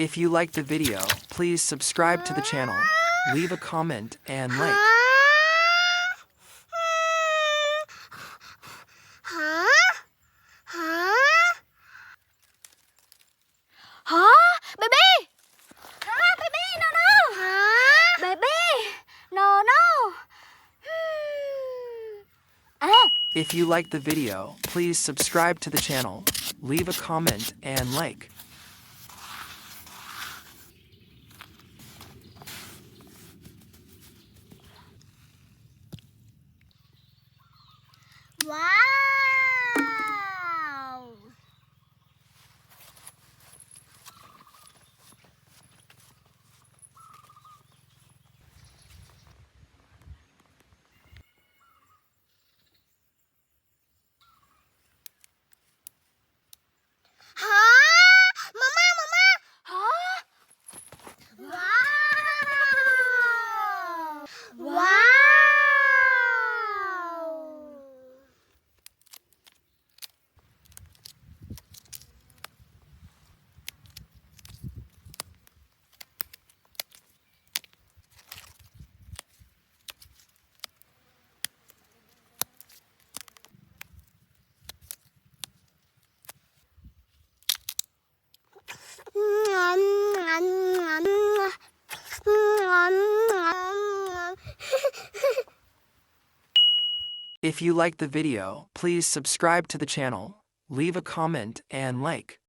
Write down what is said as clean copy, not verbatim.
If you like the video, please subscribe to the channel, leave a comment and like. Hả? Baby! Hả? Baby, no, no! Hả? Baby! No, no! If you like the video, please subscribe to the channel, leave a comment and like. Wow! Hả? Mama, mama! Hả? Wow! Wow! If you like the video, please subscribe to the channel, leave a comment and like.